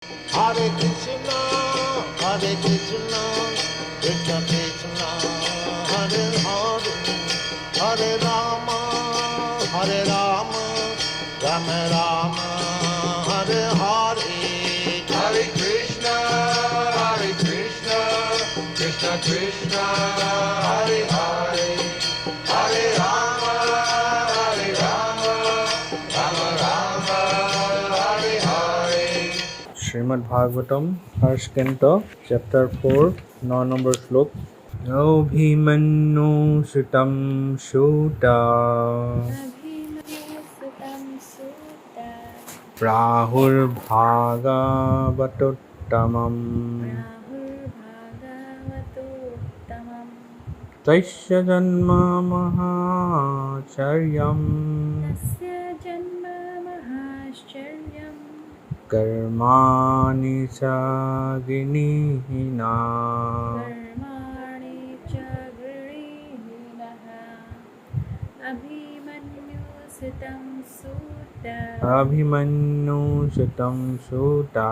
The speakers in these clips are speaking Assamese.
Hare Krishna, Hare Krishna, Krishna Krishna, Hare Hare, Hare Rama, Hare Rama, Rama Rama, Hare Hare. Hare Krishna, Krishna Krishna, Hare Hare, Hare Rama, Rama Rama, Hare Hare. Srimad Bhagavatam, first canto, chapter 4, 9 number slok. Abhimanyu Sutam Shuta अभिमन्युसुतं सुता Prahur Bhagavatomam प्राहुर्भागवतोत्तमम् Taisya Janma Mahacharyam तस्य जन्म महाश्चर्यम् Karmani Saginihina कर्माणि च गृहीणः अभिमन्युसुतं सुता Abhimanyu Sutam Suta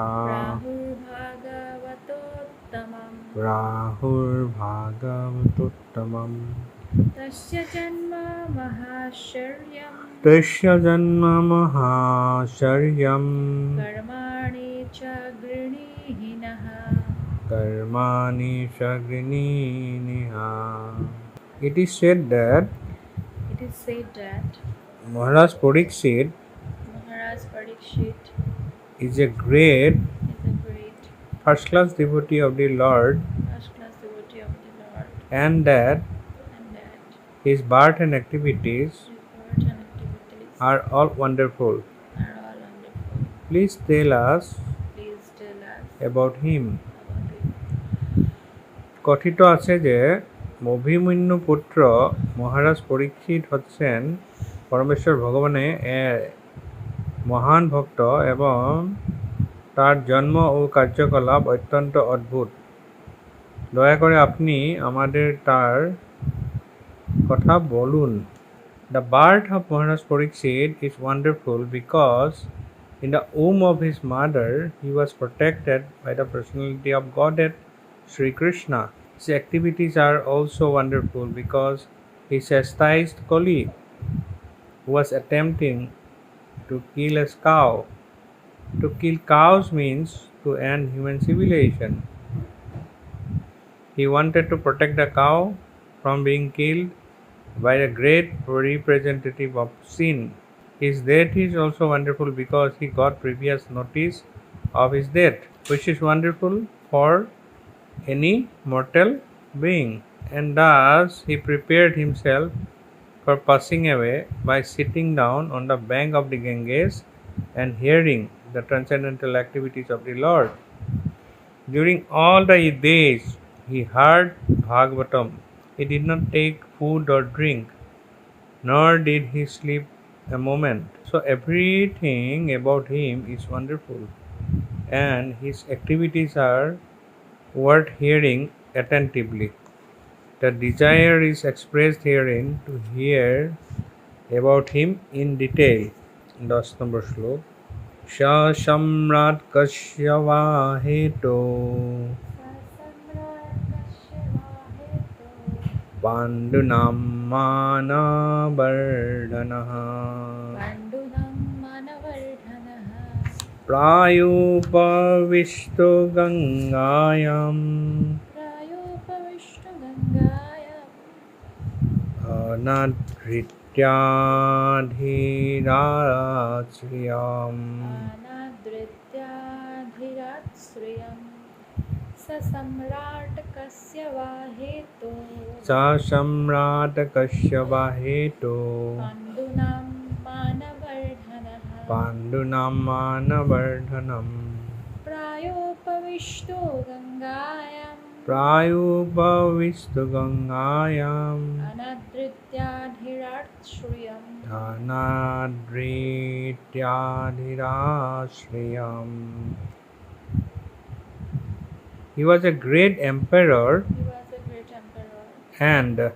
प्राहुर्भागवतोत्तमम् Rahur Bhagavatomam तस्य जन्म महाश्चर्यम् Tasya Janma Mahacharyam कर्माणि च गृहीणः Karmani Sagrininiha. It is said that It is said that Maharaj Pariksit Maharaj Parikshit is a great is a great first-class devotee of the Lord, first-class devotee of the Lord, and that and that his birth and activities his words and activities are all wonderful. are all wonderful. Please tell us Please tell us about him. about him. কথিত আছে যে অভিমন্যু পুত্র মহারাজ পরীক্ষিত হচ্ছেন পরমেশ্বর ভগবানের মহান ভক্ত এবং তার জন্ম ও কার্যকলাপ অত্যন্ত অদ্ভুত। দয়া করে আপনি আমাদের তার কথা বলুন। The birth of Maharaj Pariksit is wonderful because in the womb of his mother he was protected by the personality of Godhead Sri Krishna. His activities are also wonderful because he chastised Kali, who was attempting to kill a cow. To kill cows means to end human civilization. He wanted to protect the cow from being killed by a great representative of sin. His death is also wonderful because he got previous notice of his death, which is wonderful for any mortal being, and thus he prepared himself for passing away by sitting down on the bank of the Ganges and hearing the transcendental activities of the Lord. During all the days he heard Bhagavatam. He did not take food or drink, nor did he sleep a moment. So everything about him is wonderful, and his activities are worth hearing attentively. The desire is expressed herein to hear about him in detail. 10 নম্বর শ্লোক স সম্রাট কশ্যপা হেতো পাণ্ডুনাম মানবর্ধনঃ पाण्डुनं मानवर्धनः प्रायोपविष्टो गङ्गायाम् प्रायोपविष्णुगङ्गायाम् अनाधृत्याधिराश्रियम् अनादृत्याधिराश्रियम् स सम्राट्कस्य वा हेतो स सम्राटकश्यपा हेतो पाण्डुनां मानवर्धनः पाण्डुनां मानवर्धनम् प्रायोपविष्टो गङ्गायाम् प्रायोपविष्टो गङ्गायाम् अनादृत्याधिराश्रियम् अनादृत्याधिराश्रियम्. He was a great emperor He was a great emperor and and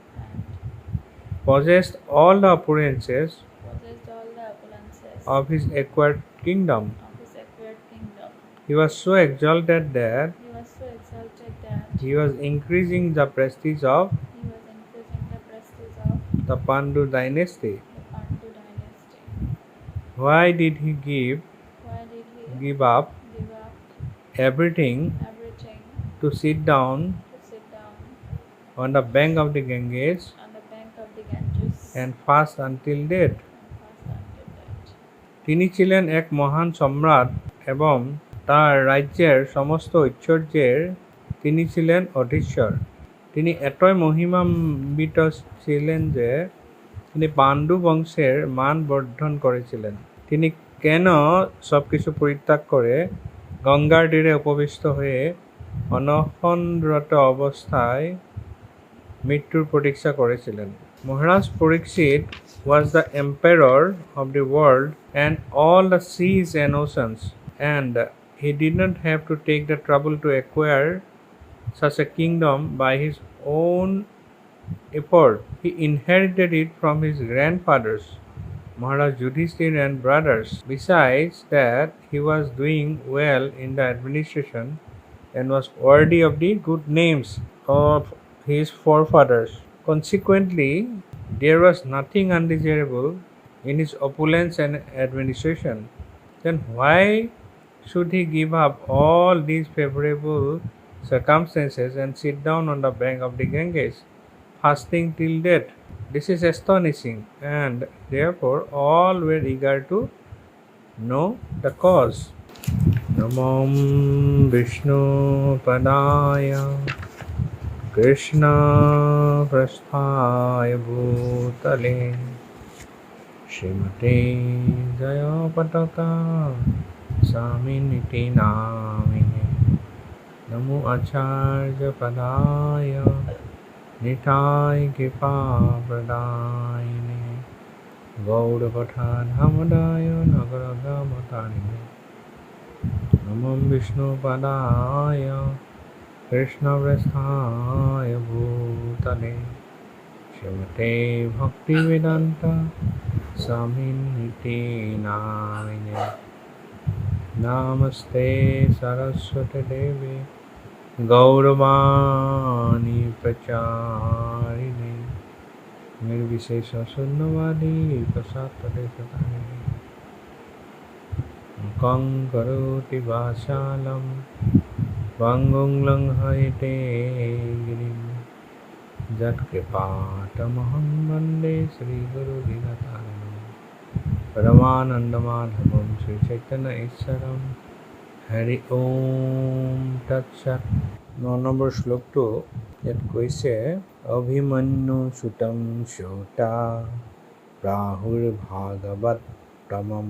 possessed all the opulences possessed all the opulences of his acquired kingdom. of his acquired kingdom. He He was so exalted that he was so exalted that he was increasing the prestige of he was increasing the prestige of the Pandu dynasty. the Pandu dynasty. Why did he give Why did he give up give up everything everything to sit down to sit down on the bank of the Ganges on the bank of the Ganges and fast until death? fast until death? তিনি ছিলেন এক মহান সম্রাট এবং তার রাজ্যের সমস্ত ঐশ্বর্যের তিনি ছিলেন অধীশ্বর। তিনি এতই মহিমান্বিত ছিলেন যে তিনি পাণ্ডু বংশের মান বর্ধন করেছিলেন। তিনি কেন সব কিছু পরিত্যাগ করে গঙ্গার তীরে উপবিষ্ট হয়ে অনশনরত অবস্থায় মৃত্যুর প্রতীক্ষা করেছিলেন? Maharaj Parikshit was the emperor of the world and all the seas and oceans, and he did not have to take the trouble to acquire such a kingdom by his own effort. He inherited it from his grandfathers, Maharaj Yudhishthir and brothers. Besides that, he was doing well in the administration and was worthy of the good names of his forefathers. Consequently, there was nothing undesirable in his opulence and administration. Then why should he give up all these favorable circumstances and sit down on the bank of the Ganges, fasting till death? This is astonishing, and therefore all were eager to know the cause. Namam Vishnu Padaya Krishna Prasthaya Bhutale Srimate Jayapataka Saminiti Namine Namo Acharya Padaya Nitai Kripa Pradayane Gaudapathan Hamadaya Nagaragamatane Namam Vishnu Padaya Krishna Prasthaya Bhutale Srimate Bhaktivedanta Saminiti Namine Namaste Saraswati Devi Gauravani Pracharine Nirvishesha Sunnavadi Prasatade Satane Mukhaṁ Karoti Vasalam Vangung Langhayate Girim Jat Kripatamaham Vande Sri Guru Dinataranam Paramanandamadhamam Sri Chaitanya Iswaram Hari Om Tat Sat। 9 number শ্লোকটো ইয়াত কৈছে অভিমন্যু সুতম শ্ৰোতা ৰাহুৰ ভাগৱত তমম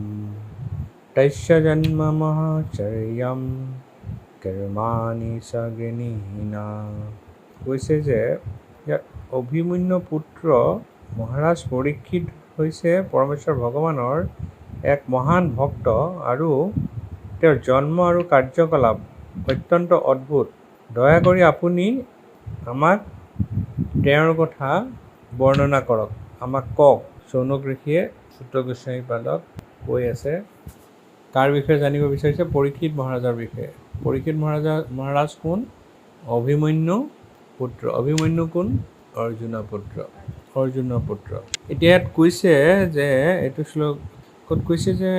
তস্য জন্ম মহাচৰ্যম কৰ্মাণি সগৃহীনা। কৈছে যে ইয়াত অভিমন্যু পুত্ৰ মহাৰাজ পৰীক্ষিত হৈছে পৰমেশ্বৰ ভগৱানৰ এক মহান ভক্ত আৰু তেওঁৰ জন্ম আৰু কাৰ্যকলাপ অত্যন্ত অদ্ভুত। দয়া কৰি আপুনি আমাক তেওঁৰ কথা বৰ্ণনা কৰক, আমাক কওক। শৌনক ঋষিয়ে সূত্ৰ গোস্বামী পাদক কৈ আছে। কাৰ বিষয়ে জানিব বিচাৰিছে? পৰীক্ষিত মহাৰাজৰ বিষয়ে। পৰীক্ষিত মহাৰাজ কোন? অভিমন্যু পুত্ৰ। অভিমন্যু কোন? অৰ্জুনৰ পুত্ৰ। এতিয়া ইয়াত কৈছে যে এইটো শ্লোকত কৈছে যে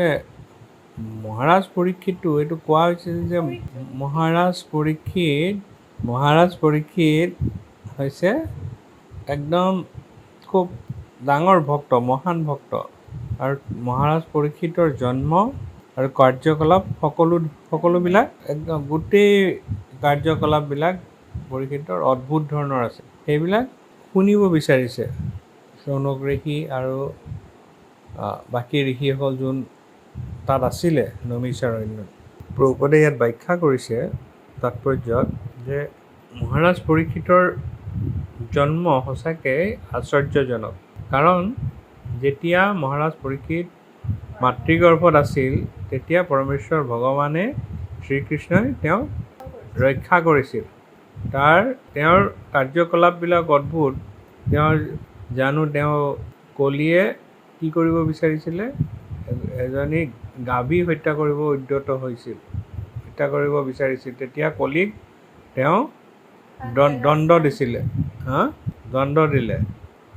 মহাৰাজ পৰীক্ষিতটো এইটো কোৱা হৈছে যে মহাৰাজ পৰীক্ষিত হৈছে একদম খুব ডাঙৰ ভক্ত, মহান ভক্ত। আৰু মহাৰাজ পৰীক্ষিতৰ জন্ম আৰু কাৰ্যকলাপ সকলোবিলাক একদম গোটেই কাৰ্যকলাপবিলাক পৰীক্ষিতৰ অদ্ভুত ধৰণৰ আছে। সেইবিলাক শুনিব বিচাৰিছে শৌনক ঋষি আৰু বাকী ঋষিসকল যোন তাত আছিলে নৈমিষাৰণ্যত। প্ৰভুপদে ইয়াত ব্যাখ্যা কৰিছে তাৎপৰ্যত যে মহাৰাজ পৰীক্ষিতৰ জন্ম সঁচাকৈ আশ্চৰ্যজনক। কাৰণ যেতিয়া মহাৰাজ পৰীক্ষিত মাতৃগৰ্ভত আছিল তেতিয়া পৰমেশ্বৰ ভগৱানে শ্ৰীকৃষ্ণই তেওঁক ৰক্ষা কৰিছিল। তেওঁৰ কাৰ্যকলাপবিলাক অদ্ভুত। তেওঁ কলিয়ে কি কৰিব বিচাৰিছিলে? এজনী গাভী হত্যা কৰিব উদ্যত হৈছিল। হত্যা কৰিব বিচাৰিছিল তেতিয়া কলিক তেওঁ দণ্ড দিছিলে দণ্ড দিলে।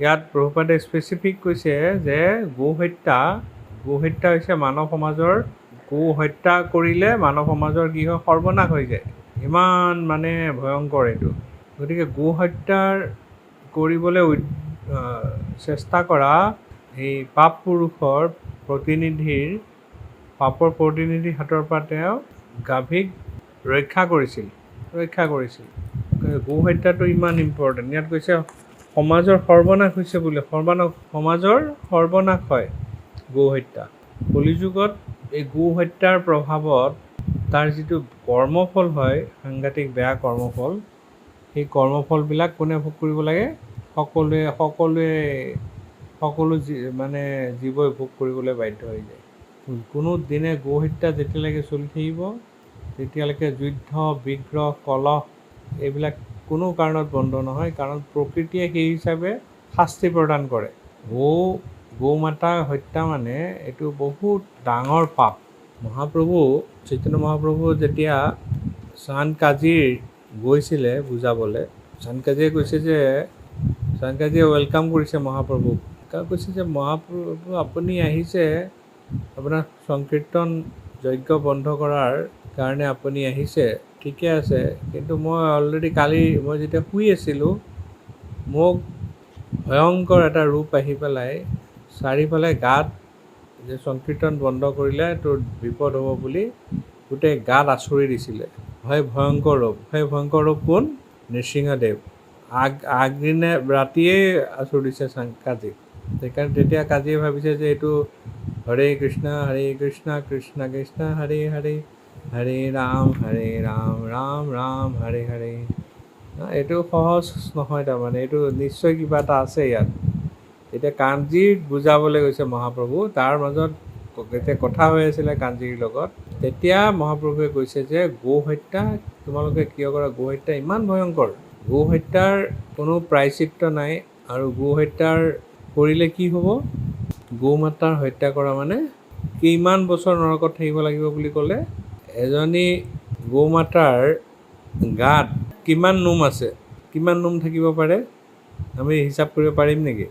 ইয়াত প্ৰভুপাদে স্পেচিফিক কৈছে যে গো হত্যা হৈছে মানৱ সমাজৰ, গো হত্যা কৰিলে মানৱ সমাজৰ কি হয়, সৰ্বনাশ হৈ যায়। ইমান মানে ভয়ংকৰ এইটো। গতিকে গো হত্যাৰ কৰিবলৈ চেষ্টা কৰা এই পাপ পুৰুষৰ পাপৰ প্ৰতিনিধিৰ হাতৰ পৰা তেওঁ গাভীক ৰক্ষা কৰিছিল। গো হত্যাটো ইমান ইম্পৰ্টেণ্ট। ইয়াত কৈছে সমাজৰ সৰ্বনাশ হৈছে বোলে, সমাজৰ সৰ্বনাশ হয় গো হত্যা। কলিযুগত এই গো হত্যাৰ প্ৰভাৱত তাৰ যিটো কৰ্মফল হয়, সাংঘাতিক বেয়া কৰ্মফল, সেই কৰ্মফলবিলাক কোনে ভোগ কৰিব লাগে? সকলো মানে জীৱই ভোগ কৰিবলৈ বাধ্য হৈ যায়। কোনো দিনে গো হত্যা যেতিয়ালৈকে চলি থাকিব তেতিয়ালৈকে যুদ্ধ, বিগ্ৰহ, কলহ এইবিলাক কোনো কাৰণত বন্ধ নহয়, কাৰণ প্ৰকৃতিয়ে সেই হিচাপে শাস্তি প্ৰদান কৰে। গৌ মাতা হত্যা মানে এইটো বহুত ডাঙৰ পাপ। চৈতন্য মহাপ্ৰভু যেতিয়া চান্দ কাজীৰ গৈছিলে বুজাবলৈ, চান্দ কাজীয়ে কৈছে যে চান্দ কাজীয়ে ৱেলকাম কৰিছে মহাপ্ৰভুক। কৈছে যে মহাপ্ৰভু আপুনি আহিছে, আপোনাৰ সংকীৰ্তন যজ্ঞ বন্ধ কৰাৰ কাৰণে আপুনি আহিছে, ঠিকে আছে, কিন্তু মই অলৰেডি কালি মই যেতিয়া শুই আছিলোঁ মোক ভয়ংকৰ এটা ৰূপ আহি পেলাই চাৰিওফালে গাত যে সংকীৰ্তন বন্ধ কৰিলে তোৰ বিপদ হ'ব বুলি গোটেই গাত আঁচুৰি দিছিলে। সেই ভয়ংকৰ ৰূপ কোন? নৃসিংহদেৱ। আগদিনে ৰাতিয়ে আঁচুৰি দিছে কাজীক। সেইকাৰণে তেতিয়া কাজীয়ে ভাবিছে যে এইটো হৰে কৃষ্ণ কৃষ্ণ কৃষ্ণ হৰে হৰে, হৰে ৰাম ৰাম ৰাম হৰে হৰে। এইটো সহজ নহয়, তাৰমানে এইটো নিশ্চয় কিবা এটা আছে ইয়াত। এতিয়া কাঞ্জীক বুজাবলৈ গৈছে মহাপ্ৰভু, তাৰ মাজত যেতিয়া কথা হৈ আছিলে কাঞ্জীৰ লগত, তেতিয়া মহাপ্ৰভুৱে কৈছে যে গো হত্যা তোমালোকে কিয় কৰা? গো হত্যা ইমান ভয়ংকৰ, গো হত্যাৰ কোনো প্ৰায়চিত্ত নাই। আৰু গো হত্যাৰ কৰিলে কি হ'ব? গো মাতাৰ হত্যা কৰা মানে কিমান বছৰ নৰকত থাকিব লাগিব বুলি ক'লে? এজনী গো মাতাৰ গাত কিমান নোম আছে, কিমান নোম থাকিব পাৰে আমি হিচাপ কৰিব পাৰিম নেকি?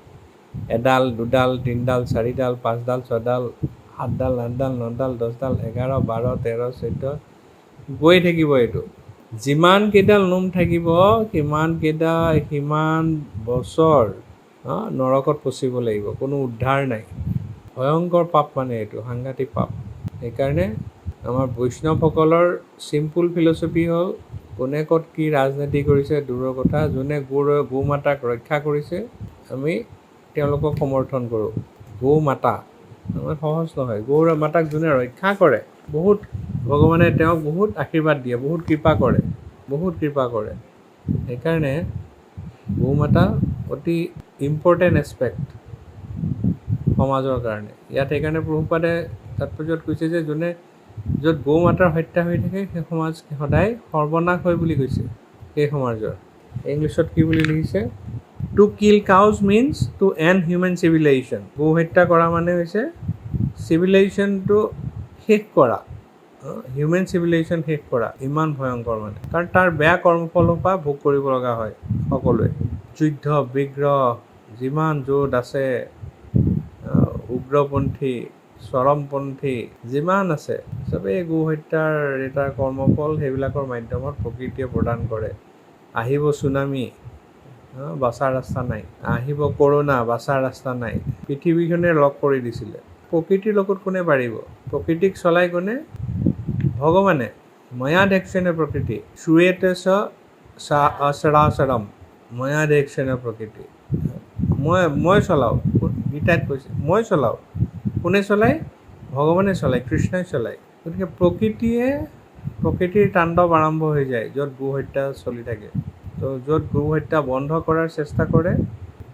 এডাল, দুডাল, তিনিডাল, চাৰিডাল, পাঁচডাল, ছডাল, সাতডাল, আঠডাল, নডাল, 10ডাল, 11, 12, 13, 14 গৈ থাকিব। এইটো যিমান কেইডাল নোম থাকিব সিমান বছৰ নৰকত পচিব লাগিব, কোনো উদ্ধাৰ নাই। ভয়ংকৰ পাপ মানে এইটো, সাংঘাতিক পাপ। সেইকাৰণে আমাৰ বৈষ্ণৱসকলৰ চিম্পুল ফিলচফি হ'ল কোনে ক'ত কি ৰাজনীতি কৰিছে দূৰৰ কথা, যোনে গো মাতাক ৰক্ষা কৰিছে আমি তেওঁলোকক সমৰ্থন কৰোঁ। গো মাতা আমাৰ সহজ নহয়। গৌ মাতাক যোনে ৰক্ষা কৰে, বহুত ভগৱানে তেওঁক বহুত আশীৰ্বাদ দিয়ে, বহুত কৃপা কৰে। সেইকাৰণে গৌ মাতা অতি ইম্পৰ্টেণ্ট এছপেক্ট সমাজৰ কাৰণে। ইয়াত সেইকাৰণে প্ৰভুপাদে তাৎপৰ্যত কৈছে যে য'ত গৌ মাতাৰ হত্যা হৈ থাকে সেই সমাজ সদায় সৰ্বনাশ হয় বুলি কৈছে। সেই সমাজৰ ইংলিছত কি বুলি লিখিছে? To kill cows means to end human civilisation. গৌ হত্যা কৰা মানে হৈছে চিভিলাইজেশ্যনটো শেষ কৰা, হিউমেন চিভিলাইজেশ্যন শেষ কৰা। ইমান ভয়ংকৰ মানে, কাৰণ তাৰ বেয়া কৰ্মফলৰ পৰা ভোগ কৰিব লগা হয় সকলোৱে। যুদ্ধ, বিগ্ৰহ যিমান য'ত আছে, উগ্ৰপন্থী, চৰমপন্থী যিমান আছে, চবেই গো হত্যাৰ এটা কৰ্মফল সেইবিলাকৰ মাধ্যমত প্ৰকৃতিয়ে প্ৰদান কৰে। আহিব চুনামি, বাচাৰ ৰাস্তা নাই। আহিব কৰোণা, বাচাৰ ৰাস্তা নাই। পৃথিৱীখনে লগ কৰি দিছিলে। প্ৰকৃতিৰ লগত কোনে পাৰিব? প্ৰকৃতিক চলাই কোনে? ভগৱানে। ময়াধেক্ষেণ প্ৰকৃতি শ্ৰুয়েতে সচৰাচৰম, ময়াধেক্ষেণ প্ৰকৃতি। মই চলাওঁ, গীতাত কৈছে মই চলাওঁ। কোনে চলায়? ভগৱানে চলায়, কৃষ্ণই চলায়। গতিকে প্ৰকৃতিৰ তাণ্ডৱ আৰম্ভ হৈ যায় য'ত গো হত্যা চলি থাকে। তো য'ত গো হত্যা বন্ধ কৰাৰ চেষ্টা কৰে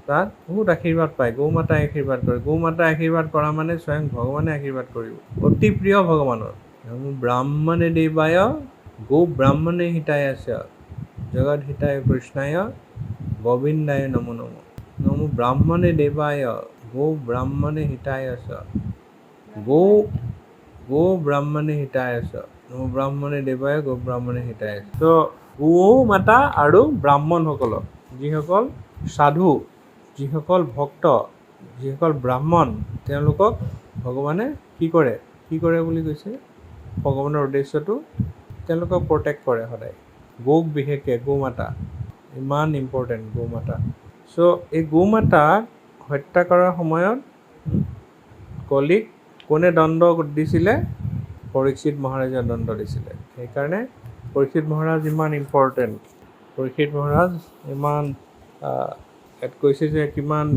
তাত বহুত আশীৰ্বাদ পায়। গৌ মাতাই আশীৰ্বাদ কৰে। গৌ মাতাই আশীৰ্বাদ কৰা মানে স্বয়ং ভগৱানে আশীৰ্বাদ কৰিব, অতি প্ৰিয় ভগৱানৰ। ব্ৰাহ্মণে দেৱায় গৌ ব্ৰাহ্মণে হিতায়চ, জগৎ হিতায় কৃষ্ণায় গোবিন্দায় নমো নমো। নমো ব্ৰাহ্মণে দেৱায় গৌ ব্ৰাহ্মণে হিতায়চ, গৌ ব্ৰাহ্মণে হিতায়চ। নমো ব্ৰাহ্মণে দেৱায় গো ব্ৰাহ্মণে হিতায়। তো গো মাতা আৰু ব্ৰাহ্মণসকলক, যিসকল সাধু, যিসকল ভক্ত, যিসকল ব্ৰাহ্মণ, তেওঁলোকক ভগৱানে কি কৰে বুলি কৈছে? ভগৱানৰ উদ্দেশ্যটো তেওঁলোকক প্ৰটেক্ট কৰে সদায়। গৌক বিশেষকৈ গোমাতা ইমান ইম্পৰ্টেণ্ট, গোমাতা। চ' এই গোমাতাক হত্যা কৰাৰ সময়ত কলিক কোনে দণ্ড দিছিলে? পৰীক্ষিত মহাৰাজে দণ্ড দিছিলে। সেইকাৰণে পৰীক্ষিত মহাৰাজ ইমান ইম্পৰ্টেণ্ট। পৰীক্ষিত মহাৰাজ ইমান ইয়াত কৈছে যে কিমান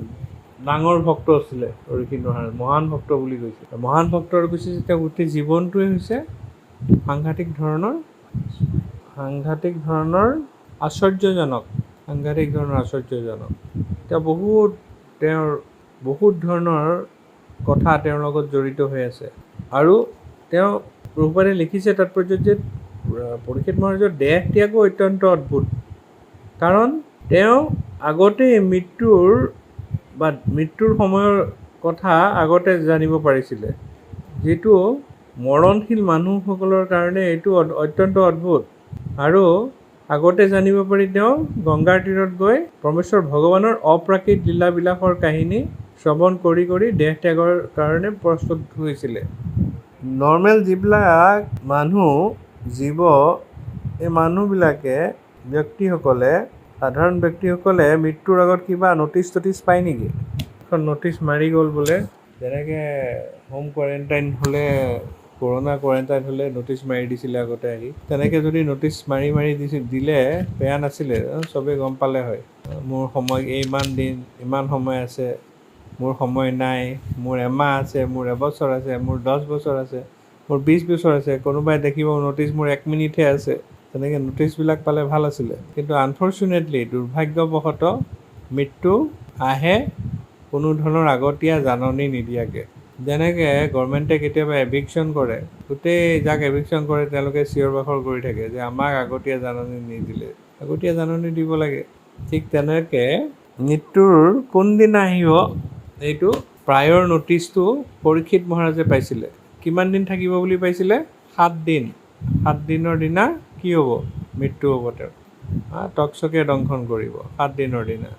ডাঙৰ ভক্ত আছিলে পৰীক্ষিত মহাৰাজ, মহান ভক্ত বুলি কৈছে। মহান ভক্ত আৰু কৈছে যে তেওঁ গোটেই জীৱনটোৱে হৈছে সাংঘাতিক ধৰণৰ আশ্চৰ্যজনক। তেওঁ বহুত ধৰণৰ কথা তেওঁৰ লগত জড়িত হৈ আছে। আৰু তেওঁ প্ৰভুপাদে লিখিছে তাৎপৰ্যত যে পৰীক্ষিত মহাৰাজৰ দেহ ত্যাগো অত্যন্ত অদ্ভুত। কাৰণ তেওঁ আগতেই মৃত্যুৰ সময়ৰ কথা আগতে জানিব পাৰিছিলে, যিটো মৰণশীল মানুহসকলৰ কাৰণে এইটো অত্যন্ত অদ্ভুত। আৰু আগতে জানিব পাৰি তেওঁ গংগাৰ তীৰত গৈ পৰমেশ্বৰ ভগৱানৰ অপ্ৰাকৃত লীলাবিলাসৰ কাহিনী শ্ৰৱণ কৰি কৰি দেহ ত্যাগৰ কাৰণে প্ৰস্তুত হৈছিলে। নৰ্মেল যিবিলাক জীৱ, এই মানুহবিলাকে, সাধাৰণ ব্যক্তিসকলে মৃত্যুৰ আগত কিবা ন'টিচ পায় নেকি? এখন ন'টিচ মাৰি গ'ল বোলে, যেনেকৈ হোম কোৱাৰেণ্টাইন হ'লে, কৰোণা কোৱাৰেণ্টাইন হ'লে ন'টিচ মাৰি দিছিলে আগতে আহি, তেনেকৈ যদি ন'টিচ মাৰি দিলে বেয়া নাছিলে, চবেই গম পালে হয়। মোৰ সময় ইমান সময় আছে, মোৰ সময় নাই, মোৰ এমাহ আছে, মোৰ এবছৰ আছে, মোৰ 10 বছৰ আছে, মোৰ 20 বছৰ আছে, কোনোবাই দেখিব ন'টিচ মোৰ 1 মিনিটহে আছে। তেনেকৈ ন'টিচবিলাক পালে ভাল আছিলে। কিন্তু আনফৰ্চুনেটলি, দুৰ্ভাগ্যবশতঃ মৃত্যু আহে কোনো ধৰণৰ আগতীয়া জাননী নিদিয়াকৈ। যেনেকৈ গভৰ্ণমেণ্টে কেতিয়াবা এভিকশ্যন কৰে, গোটেই যাক এভিকশ্যন কৰে তেওঁলোকে চিঞৰ বাখৰ কৰি থাকে যে আমাক আগতীয়া জাননী নিদিলে। আগতীয়া জাননী দিব লাগে। ঠিক তেনেকৈ মৃত্যুৰ কোনদিনা আহিব এইটো প্ৰায়ৰ ন'টিচটো পৰীক্ষিত মহাৰাজে পাইছিলে। কিমান দিন থাকিব বুলি পাইছিলে? 7 দিন। 7 দিনৰ দিনা কি হ'ব? মৃত্যু হ'ব তেওঁৰ। টকচকে দংশন কৰিব 7 দিনৰ দিনা।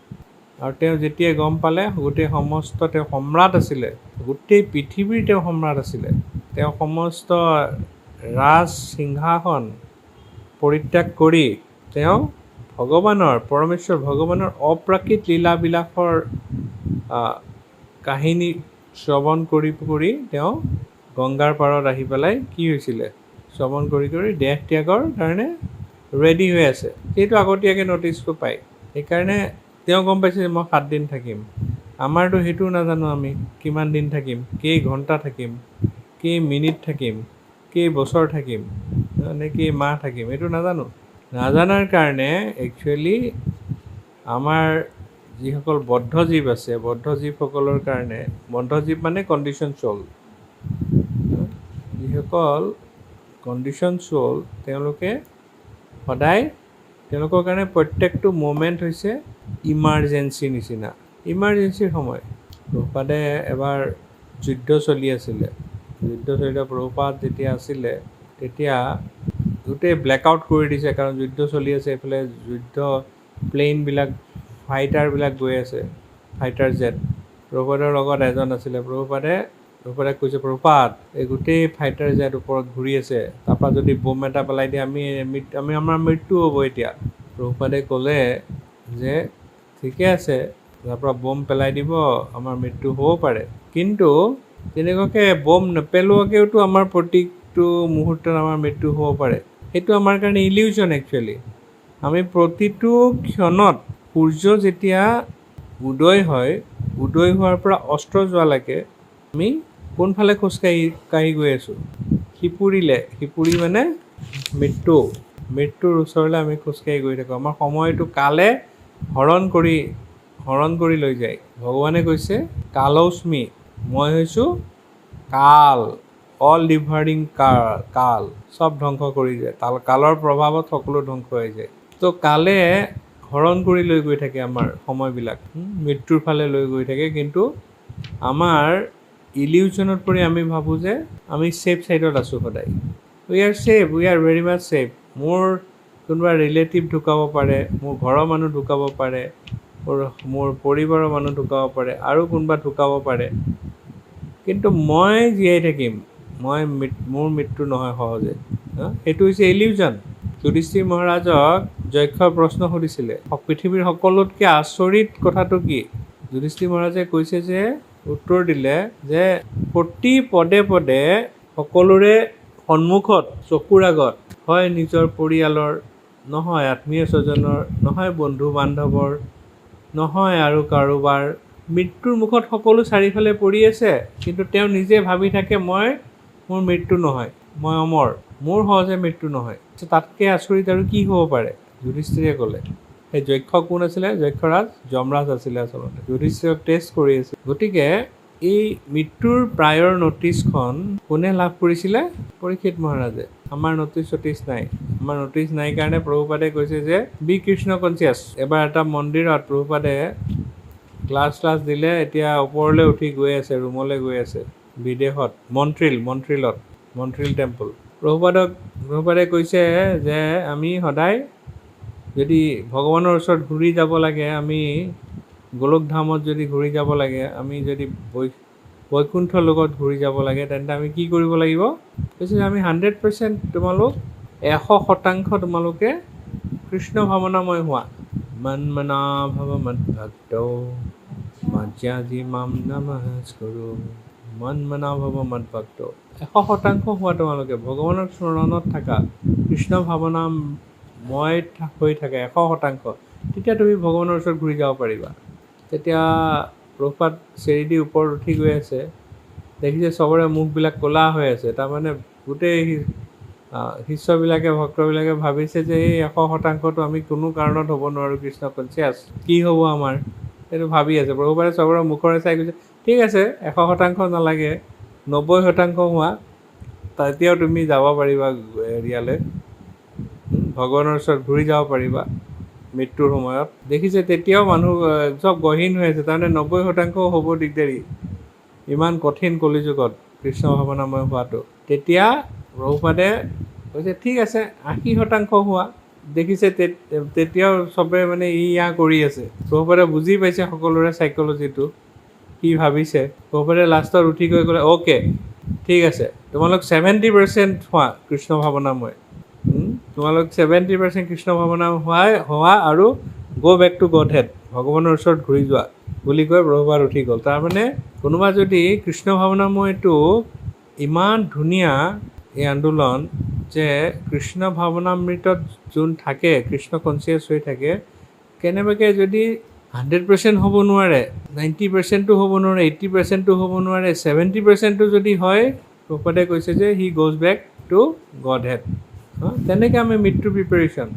আৰু তেওঁ যেতিয়াই গম পালে, তেওঁ সম্ৰাট আছিলে, গোটেই পৃথিৱীৰ তেওঁ সম্ৰাট আছিলে। তেওঁ সমস্ত ৰাজ সিংহাসন পৰিত্যাগ কৰি তেওঁ পৰমেশ্বৰ ভগৱানৰ অপ্ৰাকৃত লীলাবিলাসৰ কাহিনী শ্ৰৱণ কৰি তেওঁ গংগাৰ পাৰত আহি পেলাই কি হৈছিলে? শ্ৰৱণ কৰি দেহ ত্যাগৰ কাৰণে ৰেডি হৈ আছে। সেইটো আগতীয়াকৈ ন'টিচটো পায়। সেইকাৰণে তেওঁ গম পাইছে যে মই 7 দিন থাকিম। আমাৰতো সেইটো নাজানো, আমি কিমান দিন থাকিম, কেই ঘণ্টা থাকিম, কেই মিনিট থাকিম, কেই বছৰ থাকিম, নে কেই মাহ থাকিম, এইটো নাজানো। নাজানাৰ কাৰণে একচুৱেলি আমাৰ যিসকল বদ্ধ জীৱ আছে, বদ্ধ জীৱসকলৰ কাৰণে, বদ্ধজীৱ মানে কণ্ডিশ্যন চ'ল, যিসকল কণ্ডিশ্যন চ'ল, তেওঁলোকে সদায় তেওঁলোকৰ কাৰণে প্ৰত্যেকটো ম'মেণ্ট হৈছে ইমাৰ্জেঞ্চি নিচিনা। ইমাৰ্জেঞ্চিৰ সময়। প্ৰভুপাদে এবাৰ যুদ্ধ চলি প্ৰভুপাদ যেতিয়া আছিলে তেতিয়া গোটেই ব্লেকআউট কৰি দিছে, কাৰণ যুদ্ধ চলি আছে। এইফালে প্লেইনবিলাক, ফাইটাৰবিলাক গৈ আছে, ফাইটাৰ জেট। প্ৰভুপাদৰ লগত এজন আছিলে। প্ৰভুপাদে কৈছে, প্ৰভুপাদ এই গোটেই ফাইটাৰ জেট ওপৰত ঘূৰি আছে, তাৰপৰা যদি বোম এটা পেলাই দিয়ে আমাৰ মৃত্যু হ'ব এতিয়া। প্ৰভুপাদে ক'লে যে ঠিকে আছে, তাৰপৰা বোম পেলাই দিব, আমাৰ মৃত্যু হ'ব পাৰে, কিন্তু তেনেকুৱাকৈ বোম নেপেলোৱাকৈওতো আমাৰ প্ৰতিটো মুহূৰ্তত আমাৰ মৃত্যু হ'ব পাৰে। সেইটো আমাৰ কাৰণে ইলিউজন একচুৱেলি। আমি প্ৰতিটো ক্ষণত সূৰ্য যেতিয়া উদয় হোৱাৰ পৰা অস্ত যোৱালৈকে আমি কোনফালে খোজকাঢ়ি গৈ আছোঁ? সিপুৰি মানে মৃত্যুৰ ওচৰলৈ আমি খোজকাঢ়ি গৈ থাকোঁ। আমাৰ সময়টো কালে হৰণ কৰি লৈ যায়। ভগৱানে কৈছে কালৌস্মি, মই হৈছোঁ কাল, অল ডিভাইডিং কাল, চব ধ্বংস কৰি যায়। কালৰ প্ৰভাৱত সকলো ধ্বংস হৈ যায়। তো কালে হৰণ কৰি লৈ গৈ থাকে আমাৰ সময়বিলাক, মৃত্যুৰ ফালে লৈ গৈ থাকে। কিন্তু আমাৰ ইলিউজনত পৰি আমি ভাবোঁ যে আমি ছেফ ছাইডত আছোঁ সদায়। We are safe, we are very much safe. মোৰ কোনোবা ৰিলেটিভ ঢুকাব পাৰে, মোৰ ঘৰৰ মানুহ ঢুকাব পাৰে, মোৰ পৰিবাৰৰ মানুহ ঢুকাব পাৰে, আৰু কোনোবা ঢুকাব পাৰে, কিন্তু মই জীয়াই থাকিম, মোৰ মৃত্যু নহয় সহজে। সেইটো হৈছে ইলিউজন। যুধিষ্ঠিৰ মহাৰাজক যক্ষই প্ৰশ্ন সুধিছিলে, পৃথিৱীৰ সকলোতকৈ আচৰিত কথাটো কি? যুধিষ্ঠিৰ মহাৰাজে কৈছে যে, উত্তৰ দিলে যে প্ৰতি পদে পদে সকলোৰে সন্মুখত, চকুৰ আগত, হয় নিজৰ পৰিয়ালৰ, নহয় আত্মীয় স্বজনৰ, নহয় বন্ধু বান্ধৱৰ, নহয় আৰু কাৰোবাৰ মৃত্যুৰ মুখত সকলো চাৰিওফালে পৰি আছে, কিন্তু তেওঁ নিজে ভাবি থাকে মোৰ মৃত্যু নহয়, মই অমৰ, মোৰ সহজে মৃত্যু নহয়। তাতকৈ আচৰিত আৰু কি হ'ব পাৰে? যুধিষ্ঠিৰে ক'লে। সেই যক্ষ কোন আছিলে? যক্ষৰাজ যমৰাজ আছিলে আচলতে। যুধিষ্ঠিৰক টেষ্ট কৰি আছিল। গতিকে এই মৃত্যুৰ প্ৰায়ৰ নটিছখন কোনে লাভ কৰিছিলে? পৰীক্ষিত মহাৰাজে। আমাৰ নটিছ নাই। আমাৰ নটিছ নাই কাৰণে প্ৰভুপাদে কৈছে যে বি কৃষ্ণ কনচিয়াছ। এবাৰ এটা মন্দিৰত প্ৰভুপাদে ক্লাছ দিলে, এতিয়া ওপৰলৈ উঠি গৈ আছে, ৰুমলৈ গৈ আছে বিদেশত, মন্ট্ৰিল টেম্পল। প্ৰভুপাদে কৈছে যে আমি সদায় যদি ভগৱানৰ ওচৰত ঘূৰি যাব লাগে, আমি গোলকধামত যদি ঘূৰি যাব লাগে, আমি যদি বৈকুণ্ঠ লোকত ঘূৰি যাব লাগে, তেন্তে আমি কি কৰিব লাগিব? কৈছে যে আমি 100% তোমালোক 100% তোমালোকে কৃষ্ণ ভাৱনাময় হোৱা। মন্মনা ভৱ মদ্ভক্ত মজ্জাজি মাম নমস্কুৰু। মন্মনা ভৱ মদ্ভক্ত, 100% হোৱা তোমালোকে, ভগৱানৰ স্মৰণত থাকা, কৃষ্ণ ভাৱনাময় হৈ থাকে 100%, তেতিয়া তুমি ভগৱানৰ ওচৰত ঘূৰি যাব পাৰিবা। তেতিয়া প্ৰভুপাদ চেৰি দি ওপৰত উঠি গৈ আছে, দেখিছে চবৰে মুখবিলাক ক'লা হৈ আছে। তাৰমানে গোটেই শিষ্যবিলাকে, ভক্তবিলাকে ভাবিছে যে এই 100%টো আমি কোনো কাৰণত হ'ব নোৱাৰোঁ কৃষ্ণ কনচিয়াছ, কি হ'ব আমাৰ, সেইটো ভাবি আছে। প্ৰভুপাদে চবৰে মুখৰে চাই কৈছে, ঠিক আছে 100% নালাগে, 90% হোৱা, তেতিয়াও তুমি যাব পাৰিবা এৰিয়ালৈ, ভগৱানৰ ওচৰত ঘূৰি যাব পাৰিবা মৃত্যুৰ সময়ত। দেখিছে তেতিয়াও মানুহ চব গহীন হৈ আছে, তাৰমানে 90% হ'ব দিগদাৰী, ইমান কঠিন কলিযুগত কৃষ্ণ ভাৱনাময় হোৱাটো। তেতিয়া প্ৰভুপাদে কৈছে ঠিক আছে 80% হোৱা। দেখিছে তেতিয়াও চবে মানে কৰি আছে। প্ৰভুপাদে বুজি পাইছে সকলোৰে চাইক'লজিটো, কি ভাবিছে। প্ৰভুপাদে লাষ্টত উঠি গৈ ক'লে, অ'কে ঠিক আছে, তোমালোক 70% হোৱা কৃষ্ণ ভাৱনাময়, তোমালোক 70% কৃষ্ণ ভাৱনা হোৱা আৰু গ' বেক টু গড হেড, ভগৱানৰ ওচৰত ঘূৰি যোৱা বুলি কৈ প্ৰভুপাদ উঠি গ'ল। তাৰমানে কোনোবা যদি কৃষ্ণ ভাৱনাময়টো ইমান ধুনীয়া এই আন্দোলন, যে কৃষ্ণ ভাৱনামৃতত যোন থাকে, কৃষ্ণ কনচিয়াছ হৈ থাকে, কেনেবাকৈ যদি 100% হ'ব নোৱাৰে, 90%টো হ'ব নোৱাৰে, 80%টো হ'ব নোৱাৰে, 70%টো যদি হয়, প্ৰভুপাদে কৈছে যে he goes back to godhead হেড। তেনেকৈ আমি মৃত্যুৰ preparation,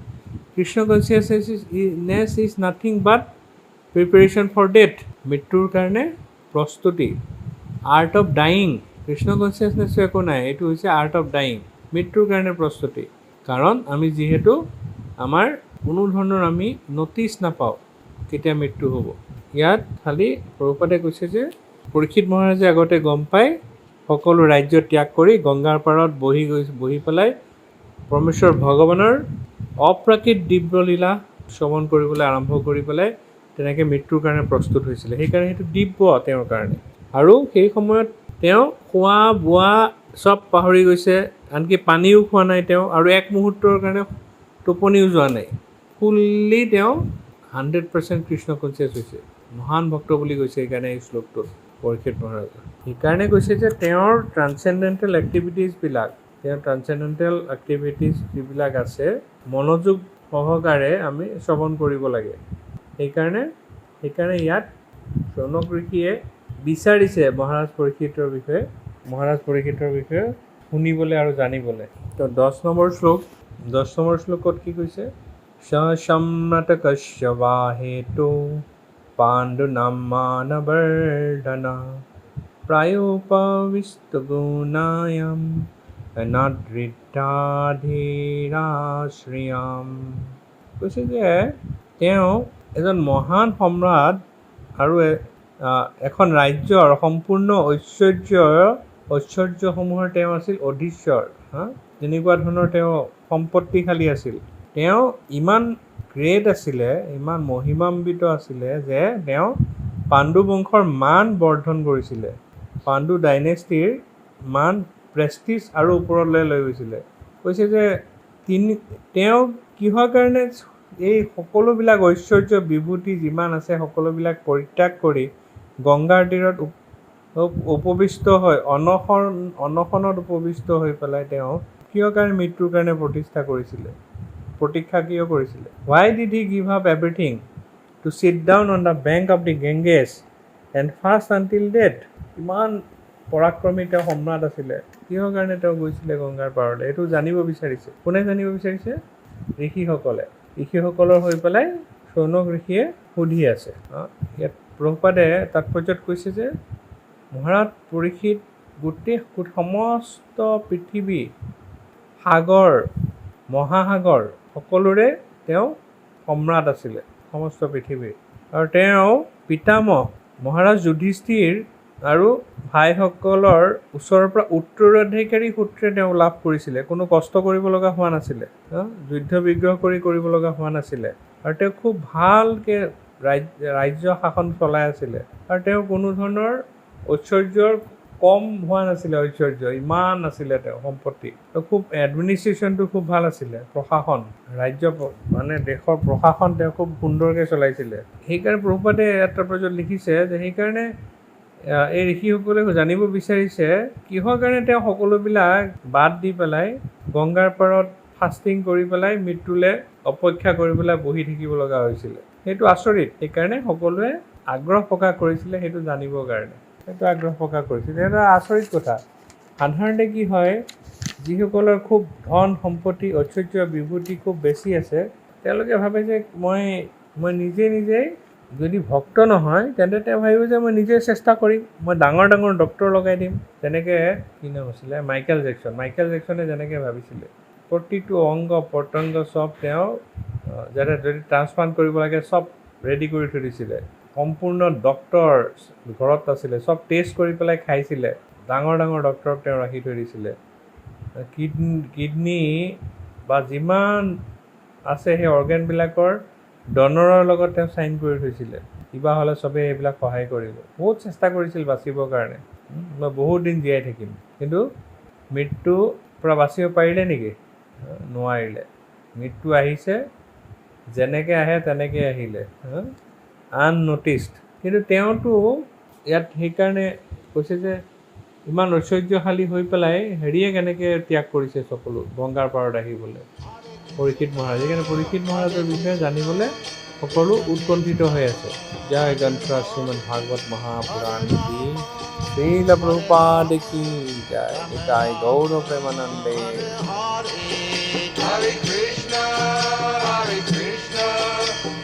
Krishna consciousness is nothing but preparation for death, মৃত্যুৰ কাৰণে প্ৰস্তুতি, আৰ্ট অফ ডাইং। কৃষ্ণ কনচিয়াছনেছো একো নাই, এইটো হৈছে আৰ্ট অফ ডাইং, মৃত্যুৰ কাৰণে প্ৰস্তুতি। কাৰণ আমি যিহেতু আমাৰ কোনো ধৰণৰ আমি নটিচ নাপাওঁ কেতিয়া মৃত্যু হ'ব। ইয়াত খালি প্ৰভুপাদে কৈছে যে পৰীক্ষিত মহাৰাজে আগতে গম পাই সকলো ৰাজ্য ত্যাগ কৰি গংগাৰ পাৰত বহি পেলাই পৰমেশ্বৰ ভগৱানৰ অপ্ৰাকৃত দিব্যলীলা শ্ৰৱণ কৰিবলৈ আৰম্ভ কৰি পেলাই তেনেকৈ মৃত্যুৰ কাৰণে প্ৰস্তুত হৈছিলে। সেইকাৰণে সেইটো দিব্য তেওঁৰ কাৰণে। আৰু সেই সময়ত তেওঁ খোৱা বোৱা চব পাহৰি গৈছে, আনকি পানীও খোৱা নাই তেওঁ, আৰু এক মুহূৰ্তৰ কাৰণে টোপনিও যোৱা নাই। ফুল্লি তেওঁ 100% কৃষ্ণ কনচিয়াছ হৈছে, মহান ভক্ত বুলি কৈছে সেইকাৰণে এই শ্লোকটোত পৰীক্ষিত মহাৰাজে। সেইকাৰণে কৈছে যে তেওঁৰ ট্ৰান্সেণ্ডেণ্টেল এক্টিভিটিজ যিবিলাক আছে, মনোযোগ সহকাৰে আমি শ্ৰৱণ কৰিব লাগে। সেইকাৰণে ইয়াত শৌনক ঋষিয়ে বিচাৰিছে মহাৰাজ পৰীক্ষিতৰ বিষয়ে শুনিবলৈ আৰু জানিবলৈ। তো 10 নম্বৰ শ্লোকত কি কৈছে? সম্ৰাটকস্য वा हेतु पाण्डुनामानवर्धना प्रायोपविष्टगुणायां নাদৃঢ়াধীৰাশ্ৰিয়াম। কৈছে যে তেওঁ এজন মহান সম্ৰাট আৰু এখন ৰাজ্যৰ সম্পূৰ্ণ ঐশ্বৰ্যসমূহৰ তেওঁ আছিল অধীশ্বৰ। তেনেকুৱা ধৰণৰ তেওঁ সম্পত্তিশালী আছিল। তেওঁ ইমান গ্ৰেট আছিলে, ইমান মহিমান্বিত আছিলে যে তেওঁ পাণ্ডু বংশৰ মান বৰ্ধন কৰিছিলে। পাণ্ডু ডাইনেষ্টিৰ মান প্ৰেষ্টিজ আৰু ওপৰলৈ লৈ গৈছিলে। কৈছে যে তেওঁ কিহৰ কাৰণে এই সকলোবিলাক ঐশ্বৰ্য বিভূতি যিমান আছে সকলোবিলাক পৰিত্যাগ কৰি গংগাৰ তীৰত উপবিষ্ট হৈ অনশনত উপবিষ্ট হৈ পেলাই তেওঁ কিহৰ কাৰণে মৃত্যুৰ কাৰণে প্ৰতীক্ষা কিয় কৰিছিলে? Why did he give up everything to sit down on the bank of the Ganges and fast until death? ইমান পৰাক্ৰমী তেওঁ সম্ৰাট আছিলে, কিহৰ কাৰণে তেওঁ গৈছিলে গংগাৰ পাৰলৈ? এইটো জানিব বিচাৰিছে। কোনে জানিব বিচাৰিছে? ঋষিসকলৰ হৈ পেলাই শৌনক ঋষিয়ে সুধি আছে। ইয়াত প্ৰভুপাদে তাৎপৰ্যত কৈছে যে মহাৰাজ পৰীক্ষিত গোটেই সমস্ত পৃথিৱী, সাগৰ, মহাসাগৰ সকলোৰে তেওঁ সম্ৰাট আছিলে, সমস্ত পৃথিৱীৰ। আৰু তেওঁ পিতামহ মহাৰাজ যুধিষ্ঠিৰ আৰু ভাইসকলৰ ওচৰৰ পৰা উত্তৰাধিকাৰী সূত্ৰে তেওঁ লাভ কৰিছিলে। কোনো কষ্ট কৰিব লগা হোৱা নাছিলে, যুদ্ধ বিগ্ৰহ কৰিব লগা হোৱা নাছিলে। আৰু তেওঁ খুব ভালকৈ ৰাজ্য শাসন চলাই আছিলে। আৰু তেওঁ কোনো ধৰণৰ ঐশ্বৰ্যৰ কম হোৱা নাছিলে, ঐশ্বৰ্য ইমান আছিলে তেওঁৰ সম্পত্তি। খুব এডমিনিষ্ট্ৰেশ্যনটো খুব ভাল আছিলে, প্ৰশাসন ৰাজ্য মানে দেশৰ প্ৰশাসন তেওঁ খুব সুন্দৰকৈ চলাইছিলে। সেইকাৰণে প্ৰভুপাদে এটা পৰ্যায়ত লিখিছে যে সেইকাৰণে এই ঋষিসকলে জানিব বিচাৰিছে কিহৰ কাৰণে তেওঁ সকলোবিলাক বাদ দি পেলাই গংগাৰ পাৰত ফাষ্টিং কৰি পেলাই মৃত্যুলৈ অপেক্ষা কৰি পেলাই বহি থাকিব লগা হৈছিলে। সেইটো আচৰিত। সেইকাৰণে সকলোৱে আগ্ৰহ প্ৰকাশ কৰিছিলে সেইটো জানিবৰ কাৰণে, সেইটো আগ্ৰহ প্ৰকাশ কৰিছিলে। এটা আচৰিত কথা। সাধাৰণতে কি হয়, যিসকলৰ খুব ধন সম্পত্তি ঐশ্বৰ্য বিভূতি খুব বেছি আছে, তেওঁলোকে ভাবে যে মই নিজেই যদি ভক্ত নহয় তেন্তে তেওঁ ভাবিব যে মই নিজে চেষ্টা কৰিম, মই ডাঙৰ ডক্তৰ লগাই দিম। তেনেকৈ কি নাম আছিলে, মাইকেল জেকচনে যেনেকৈ ভাবিছিলে প্ৰতিটো অংগ প্ৰত্যংগ চব তেওঁ যাতে যদি ট্ৰান্সপ্লাণ্ট কৰিব লাগে চব ৰেডি কৰি থৈ দিছিলে। সম্পূৰ্ণ ডক্তৰ ঘৰত আছিলে, চব টেষ্ট কৰি পেলাই খাইছিলে। ডাঙৰ ডক্তৰক তেওঁ ৰাখি থৈ দিছিলে। কিডনী বা যিমান আছে সেই অৰ্গেনবিলাকৰ ডনৰৰ লগত তেওঁ চাইন কৰি থৈছিলে। কিবা হ'লে চবেই এইবিলাক সহায় কৰিব। বহুত চেষ্টা কৰিছিল বাচিবৰ কাৰণে, মই বহুত দিন জীয়াই থাকিম। কিন্তু মৃত্যুৰ পৰা বাচিব পাৰিলে নেকি? নোৱাৰিলে। মৃত্যু আহিছে, যেনেকৈ আহে তেনেকৈ আহিলে, আননটিছড। কিন্তু তেওঁতো ইয়াত সেইকাৰণে কৈছে যে ইমান ঐশ্বৰ্যশালী হৈ পেলাই হেৰিয়ে কেনেকৈ ত্যাগ কৰিছে সকলো গংগাৰ পাৰত আহিবলৈ, পৰীক্ষিত মহাৰাজ। সেইকাৰণে পৰীক্ষিত মহাৰাজৰ বিষয়ে জানিবলৈ সকলো উৎকণ্ঠিত হৈ আছে। জয় গ্ৰন্থৰাজ শ্ৰীমদ ভাগৱত মহাপুৰাণ কি, শ্ৰীল প্ৰভুপাদ কি জয়, Nitai Gaur প্ৰেমানন্দে। Hare Krishna,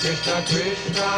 Krishna Krishna,